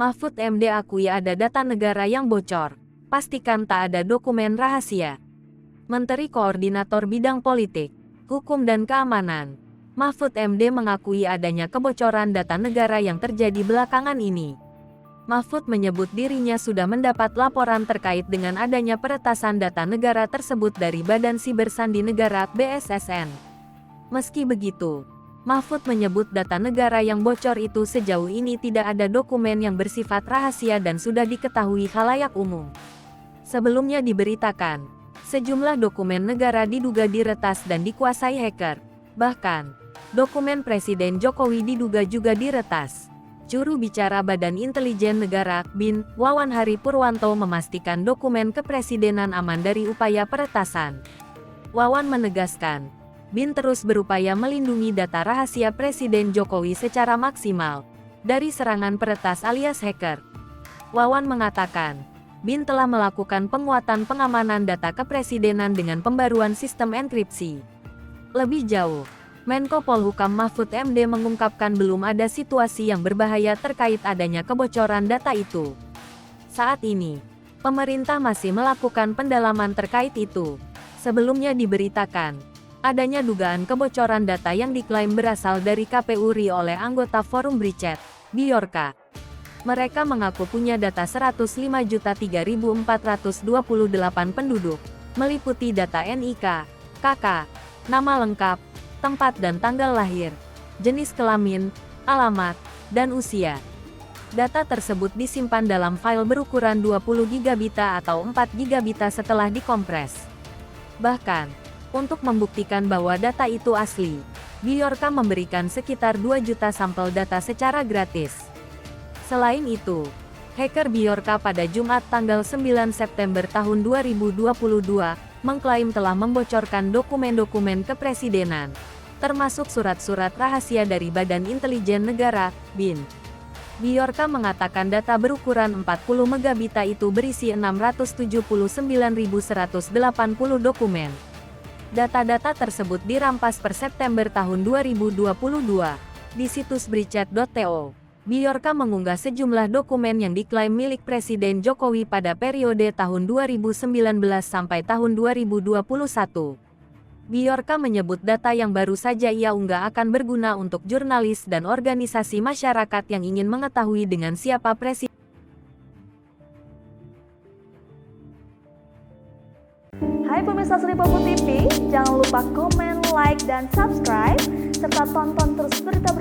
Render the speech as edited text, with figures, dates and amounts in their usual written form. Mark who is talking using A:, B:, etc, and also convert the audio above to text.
A: Mahfud MD akui ada data negara yang bocor. Pastikan tak ada dokumen rahasia. Menteri Koordinator Bidang Politik, Hukum dan Keamanan, Mahfud MD mengakui adanya kebocoran data negara yang terjadi belakangan ini. Mahfud menyebut dirinya sudah mendapat laporan terkait dengan adanya peretasan data negara tersebut dari Badan Siber Sandi Negara (BSSN). Meski begitu, Mahfud menyebut data negara yang bocor itu sejauh ini tidak ada dokumen yang bersifat rahasia dan sudah diketahui khalayak umum. Sebelumnya diberitakan, sejumlah dokumen negara diduga diretas dan dikuasai hacker. Bahkan, dokumen Presiden Jokowi diduga juga diretas. Juru bicara Badan Intelijen Negara, BIN, Wawan Hari Purwanto memastikan dokumen kepresidenan aman dari upaya peretasan. Wawan menegaskan, BIN terus berupaya melindungi data rahasia Presiden Jokowi secara maksimal dari serangan peretas alias hacker. Wawan mengatakan, BIN telah melakukan penguatan pengamanan data kepresidenan dengan pembaruan sistem enkripsi. Lebih jauh, Menko Polhukam Mahfud MD mengungkapkan belum ada situasi yang berbahaya terkait adanya kebocoran data itu. Saat ini, pemerintah masih melakukan pendalaman terkait itu. Sebelumnya diberitakan, adanya dugaan kebocoran data yang diklaim berasal dari KPU RI oleh anggota Forum Briket, Biorka. Mereka mengaku punya data 105.003.428 penduduk, meliputi data NIK, KK, nama lengkap, tempat dan tanggal lahir, jenis kelamin, alamat, dan usia. Data tersebut disimpan dalam file berukuran 20 GB atau 4 GB setelah dikompres. Bahkan, untuk membuktikan bahwa data itu asli, Biorka memberikan sekitar 2 juta sampel data secara gratis. Selain itu, hacker Biorka pada Jumat tanggal 9 September tahun 2022, mengklaim telah membocorkan dokumen-dokumen kepresidenan, termasuk surat-surat rahasia dari Badan Intelijen Negara, BIN. Biorka mengatakan data berukuran 40 megabita itu berisi 679.180 dokumen. Data-data tersebut dirampas per September tahun 2022. Di situs brichet.to, Biorka mengunggah sejumlah dokumen yang diklaim milik Presiden Jokowi pada periode tahun 2019 sampai tahun 2021. Biorka menyebut data yang baru saja ia unggah akan berguna untuk jurnalis dan organisasi masyarakat yang ingin mengetahui dengan siapa Presiden.
B: Hai pemirsa Sri Popo TV, jangan lupa komen, like, dan subscribe, serta tonton terus berita